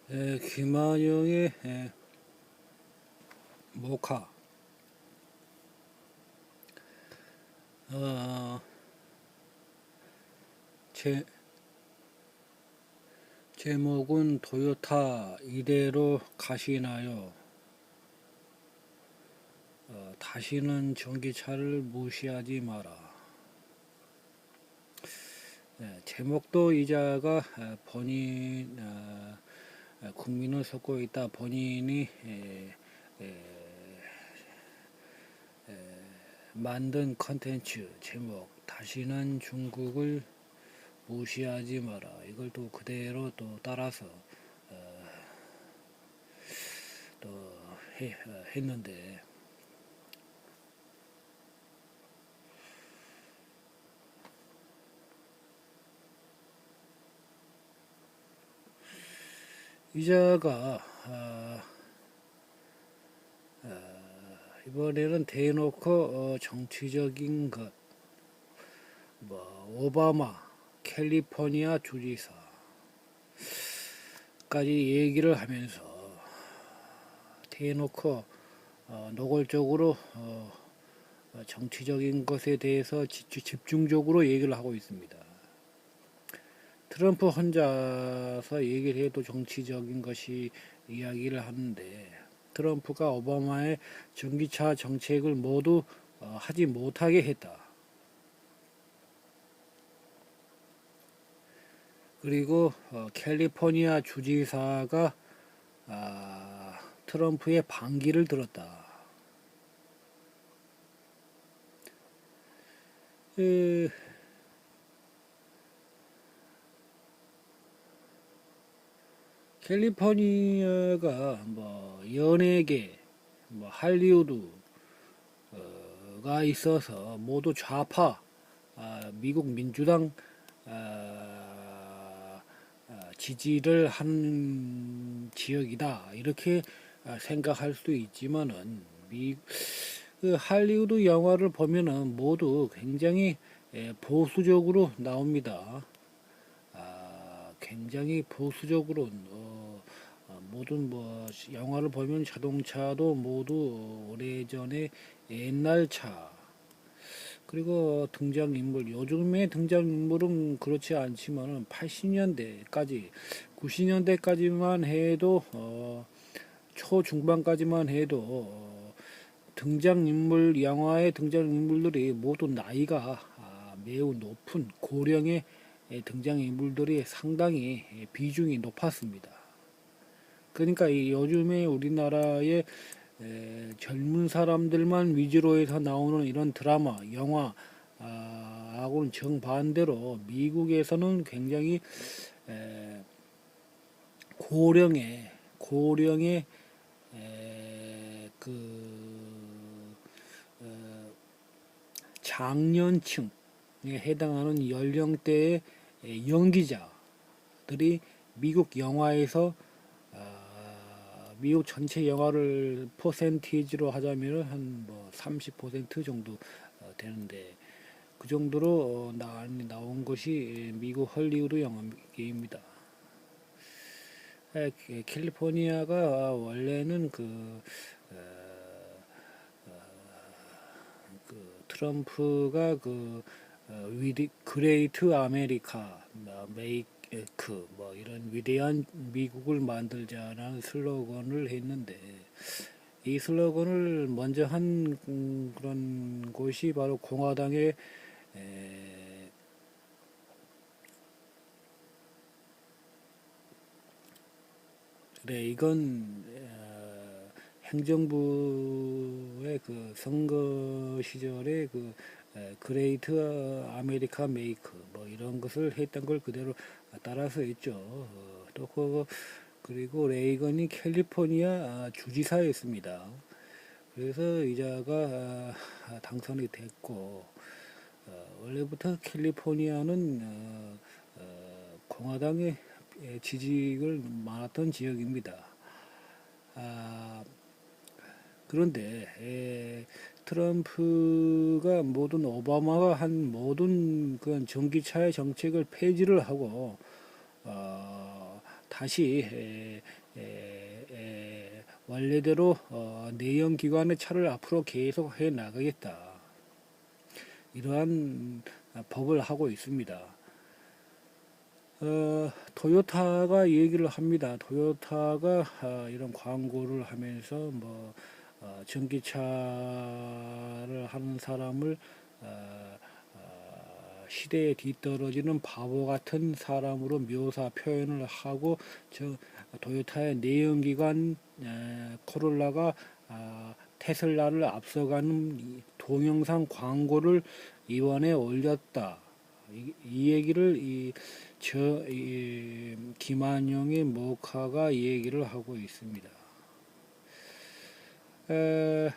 김한영의 모카. 어, 제, 제목은 토요타 이대로 가시나요? 다시는 전기차를 무시하지 마라. 제목도 이자가 본인 국민을 속고 있다. 본인이 만든 컨텐츠 제목 다시는 중국을 무시하지 마라. 이걸 또 그대로 또 따라서 또 했는데 이자가 이번에는 대놓고 정치적인 것, 뭐 오바마 캘리포니아 주지사까지 얘기를 하면서 대놓고 노골적으로 정치적인 것에 대해서 집중적으로 얘기를 하고 있습니다. 트럼프 혼자서 얘기를 해도 정치적인 것이 이야기를 하는데 트럼프가 오바마의 전기차 정책을 모두 하지 못하게 했다. 그리고 캘리포니아 주지사가 트럼프의 반기를 들었다. 캘리포니아가 뭐 연예계, 뭐 할리우드가 있어서 모두 좌파, 미국 민주당 지지를 하는 지역이다 이렇게 생각할 수도 있지만은 그 할리우드 영화를 보면은 모두 굉장히 보수적으로 나옵니다. 굉장히 보수적으로 모든 뭐 영화를 보면 자동차도 모두 오래전에 옛날 차 그리고 등장인물 요즘의 등장인물은 그렇지 않지만은 80년대까지 90년대까지만 해도 초중반까지만 해도 등장인물 영화의 등장인물들이 모두 나이가 매우 높은 고령의 등장인물들이 상당히 비중이 높았습니다. 그러니까 이 요즘에 우리나라의 젊은 사람들만 위주로 해서 나오는 이런 드라마, 영화 하고는 정반대로 미국에서는 굉장히 고령의 장년층에 해당하는 연령대의 연기자들이 미국 영화에서 미국 전체 영화를 퍼센티지로 하자면 한 뭐 30% 정도 되는데 그 정도로 나온 것이 미국 헐리우드 영화입니다. 캘리포니아가 원래는 트럼프가 그레이트 아메리카 메이크 뭐 이런 위대한 미국을 만들자라는 슬로건을 했는데 이 슬로건을 먼저 한 그런 곳이 바로 공화당의 레이건 행정부의 그 선거 시절에 그레이트 아메리카 메이크 뭐 이런 것을 했던 걸 그대로 따라서 했죠. 그리고 레이건이 캘리포니아 주지사였습니다. 그래서 이자가 당선이 됐고 원래부터 캘리포니아는 공화당의 지지를 많았던 지역입니다. 그런데 트럼프가 오바마가 한 모든 그 전기차의 정책을 폐지를 하고 다시 원래대로 내연기관의 차를 앞으로 계속 해 나가겠다. 이러한 법을 하고 있습니다. 토요타가 얘기를 합니다. 토요타가 이런 광고를 하면서 뭐 전기차를 하는 사람을 시대에 뒤떨어지는 바보 같은 사람으로 묘사 표현을 하고, 토요타의 내연기관 코롤라가 테슬라를 앞서가는 동영상 광고를 이번에 올렸다. 이 얘기를 김한영의 모카가 얘기를 하고 있습니다.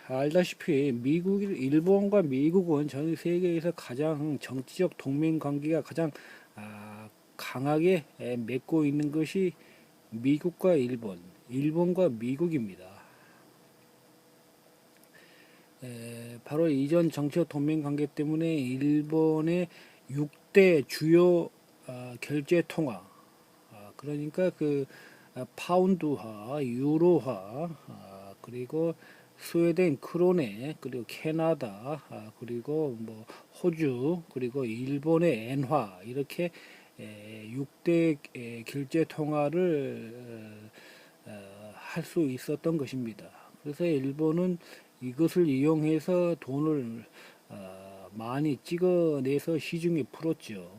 알다시피 일본과 미국은 전 세계에서 가장 정치적 동맹 관계가 가장 강하게 맺고 있는 것이 미국과 일본과 미국입니다. 바로 이전 정치적 동맹 관계 때문에 일본의 6대 주요 결제 통화, 그러니까 그 파운드화, 유로화, 그리고 스웨덴 크로네, 그리고 캐나다, 그리고 뭐 호주, 그리고 일본의 엔화, 이렇게 6대 결제 통화를 할 수 있었던 것입니다. 그래서 일본은 이것을 이용해서 돈을 많이 찍어내서 시중에 풀었죠.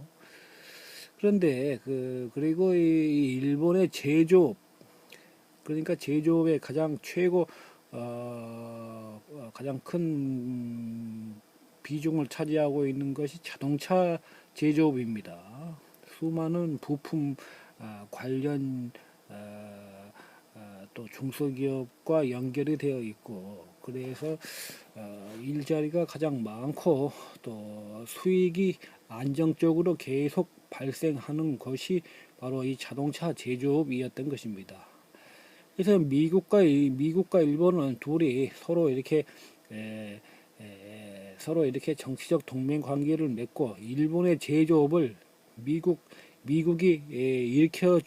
그런데 그리고 이 일본의 제조업, 그러니까 제조업의 가장 가장 큰 비중을 차지하고 있는 것이 자동차 제조업입니다. 수많은 부품 관련 또 중소기업과 연결이 되어 있고, 그래서 일자리가 가장 많고 또 수익이 안정적으로 계속 발생하는 것이 바로 이 자동차 제조업이었던 것입니다. 그래서 미국과 일본은 둘이 서로 이렇게 정치적 동맹 관계를 맺고, 일본의 제조업을 미국이 일으켜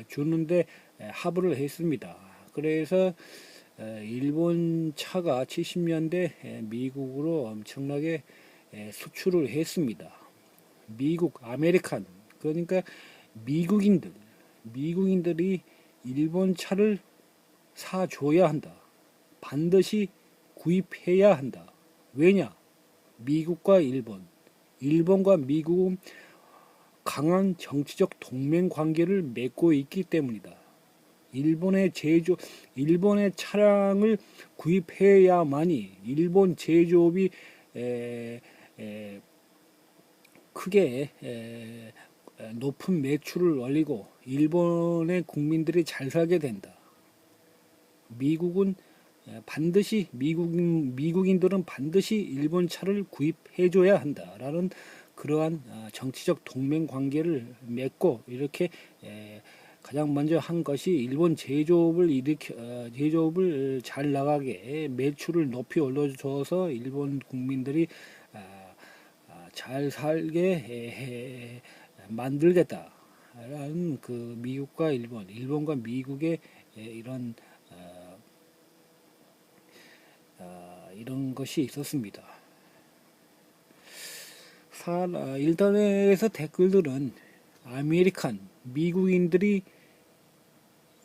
주는데 합의를 했습니다. 그래서 일본 차가 70년대 미국으로 엄청나게 수출을 했습니다. 아메리칸, 그러니까 미국인들이 일본 차를 사줘야 한다. 반드시 구입해야 한다. 왜냐? 미국과 일본과 미국은 강한 정치적 동맹 관계를 맺고 있기 때문이다. 일본의 차량을 구입해야만이 일본 제조업이 크게 높은 매출을 올리고 일본의 국민들이 잘 살게 된다. 미국인들은 반드시 일본 차를 구입해줘야 한다라는 그러한 정치적 동맹 관계를 맺고, 이렇게 가장 먼저 한 것이 일본 제조업을 잘 나가게 매출을 높이 올려줘서 일본 국민들이 잘 살게 만들겠다라는 그 미국과 일본과 미국의 이런 것이 있었습니다. 인터넷에서 댓글들은 미국인들이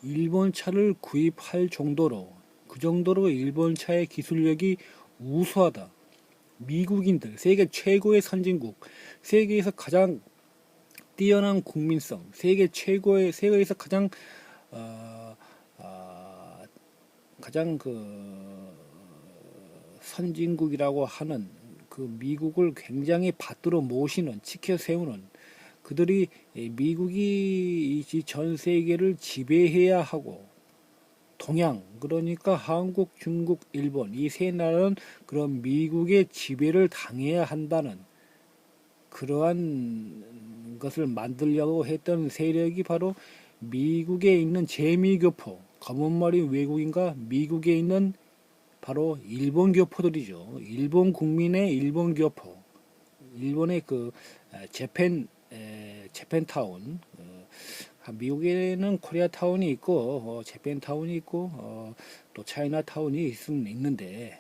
일본 차를 구입할 정도로, 그 정도로 일본 차의 기술력이 우수하다. 미국인들, 세계 최고의 선진국, 세계에서 가장 뛰어난 국민성, 세계에서 가장 선진국이라고 하는 그 미국을 굉장히 받들어 모시는, 지켜 세우는, 그들이 미국이 전 세계를 지배해야 하고, 동양, 그러니까 한국, 중국, 일본, 이 세 나라는 그런 미국의 지배를 당해야 한다는 그러한 것을 만들려고 했던 세력이 바로 미국에 있는 재미교포, 검은머리 외국인과 미국에 있는 바로 일본 교포들이죠. 일본 국민의 일본 교포, 일본의 그 재팬타운, 미국에는 코리아타운이 있고 재팬타운이 있고 또 차이나타운이 있는데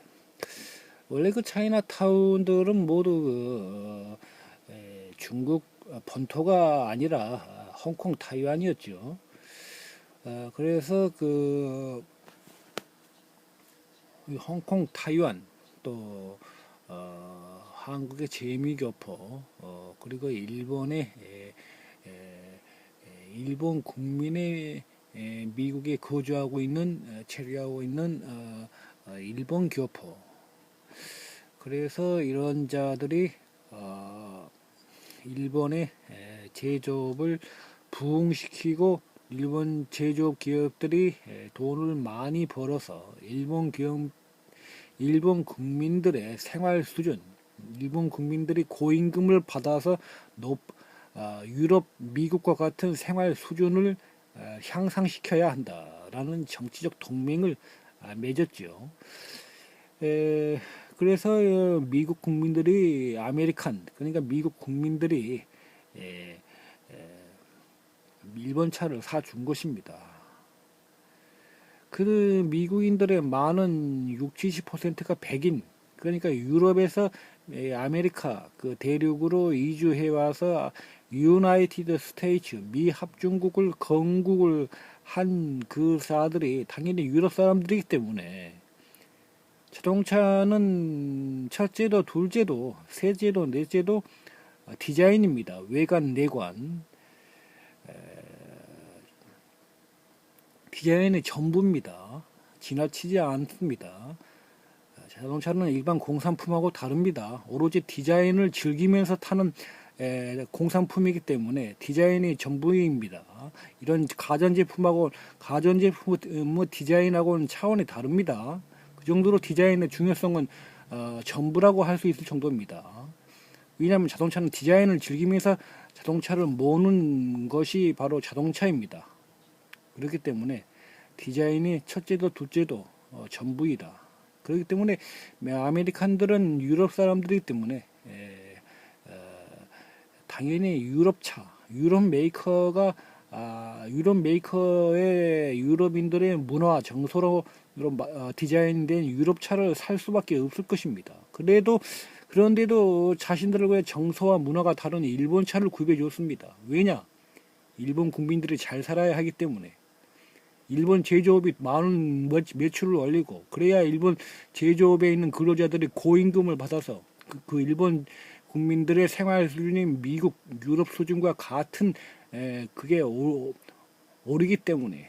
원래 그 차이나타운들은 모두 중국 본토가 아니라 홍콩 타이완이었죠. 그래서 홍콩 타이완 또 한국의 제미교포 그리고 일본의 일본 국민의 미국에 거주하고 있는 체류하고 있는 일본 교포, 그래서 이런 자들이 일본의 제조업을 부흥시키고 일본 제조업 기업들이 돈을 많이 벌어서 일본 국민들의 생활 수준, 일본 국민들이 고임금을 받아서 유럽, 미국과 같은 생활 수준을 향상시켜야 한다라는 정치적 동맹을 맺었죠. 그래서 미국 국민들이 그러니까 미국 국민들이 일본 차를 사준 것입니다. 그 미국인들의 많은 60~70%가 백인, 그러니까 유럽에서 아메리카 그 대륙으로 이주해 와서 유나이티드 스테이츠 미 합중국을 건국을 한 그 사람들이 당연히 유럽 사람들이기 때문에 자동차는 첫째도 둘째도 셋째도 넷째도 디자인입니다. 외관 내관 디자인의 전부입니다. 지나치지 않습니다. 자동차는 일반 공산품하고 다릅니다. 오로지 디자인을 즐기면서 타는 공산품이기 때문에 디자인이 전부입니다. 이런 가전제품 디자인하고는 차원이 다릅니다. 그 정도로 디자인의 중요성은 전부라고 할 수 있을 정도입니다. 왜냐하면 자동차는 디자인을 즐기면서 자동차를 모는 것이 바로 자동차입니다. 그렇기 때문에 디자인이 첫째도 둘째도 전부이다. 그렇기 때문에 아메리칸들은 유럽 사람들이기 때문에 당연히 유럽 메이커의 유럽인들의 문화 정서로 디자인된 유럽차를 살 수밖에 없을 것입니다. 그런데도 자신들의 정서와 문화가 다른 일본 차를 구입해 줬습니다. 왜냐? 일본 국민들이 잘 살아야 하기 때문에. 일본 제조업이 많은 매출을 올리고 그래야 일본 제조업에 있는 근로자들이 고임금을 받아서 그 일본 국민들의 생활 수준이 미국, 유럽 수준과 같은 그게 오르기 때문에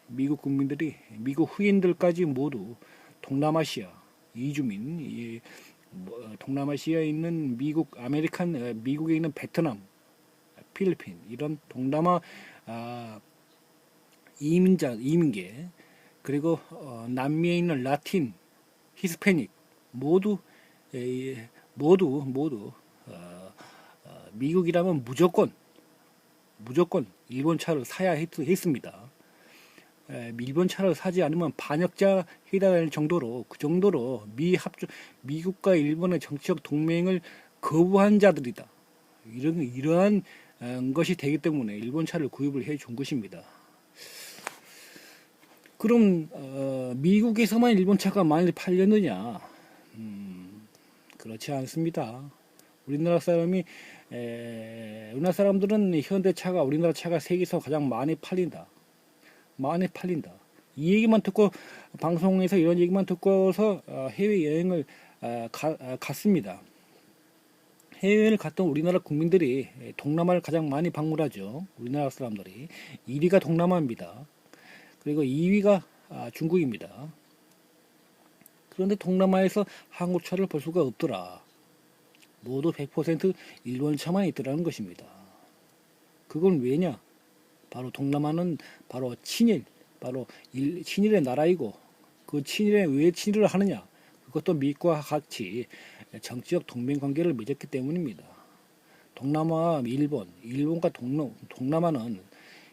미국 흑인들까지 모두 동남아시아 이주민, 동남아시아에 있는 미국에 있는 베트남, 필리핀 이런 동남아 이민계, 그리고 남미에 있는 라틴, 히스패닉 모두 미국이라면 무조건 일본 차를 사야 했습니다. 일본 차를 사지 않으면 반역자 해당할 정도로 미국과 일본의 정치적 동맹을 거부한 자들이다. 이러한 것이 되기 때문에 일본 차를 구입을 해 준 것입니다. 그럼 미국에서만 일본 차가 많이 팔렸느냐? 그렇지 않습니다. 우리나라 사람들은 현대차가 우리나라 차가 세계에서 가장 많이 팔린다. 이 얘기만 듣고 방송에서 이런 얘기만 듣고서 해외 여행을 갔습니다. 해외여행을 갔던 우리나라 국민들이 동남아를 가장 많이 방문하죠. 우리나라 사람들이 1위가 동남아입니다. 그리고 2위가 중국입니다. 그런데 동남아에서 한국차를 볼 수가 없더라. 모두 100% 일본차만 있더라는 것입니다. 그건 왜냐? 바로 동남아는 바로 친일의 나라이고 그 친일에 왜 친일을 하느냐? 그것도 미국과 같이 정치적 동맹관계를 맺었기 때문입니다. 동남아와 일본과 동남아는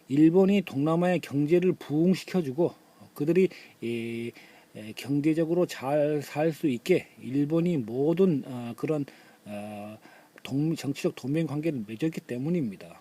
일본이 동남아의 경제를 부흥시켜주고 그들이 경제적으로 잘 살 수 있게 일본이 모든 그런 정치적 동맹 관계를 맺었기 때문입니다.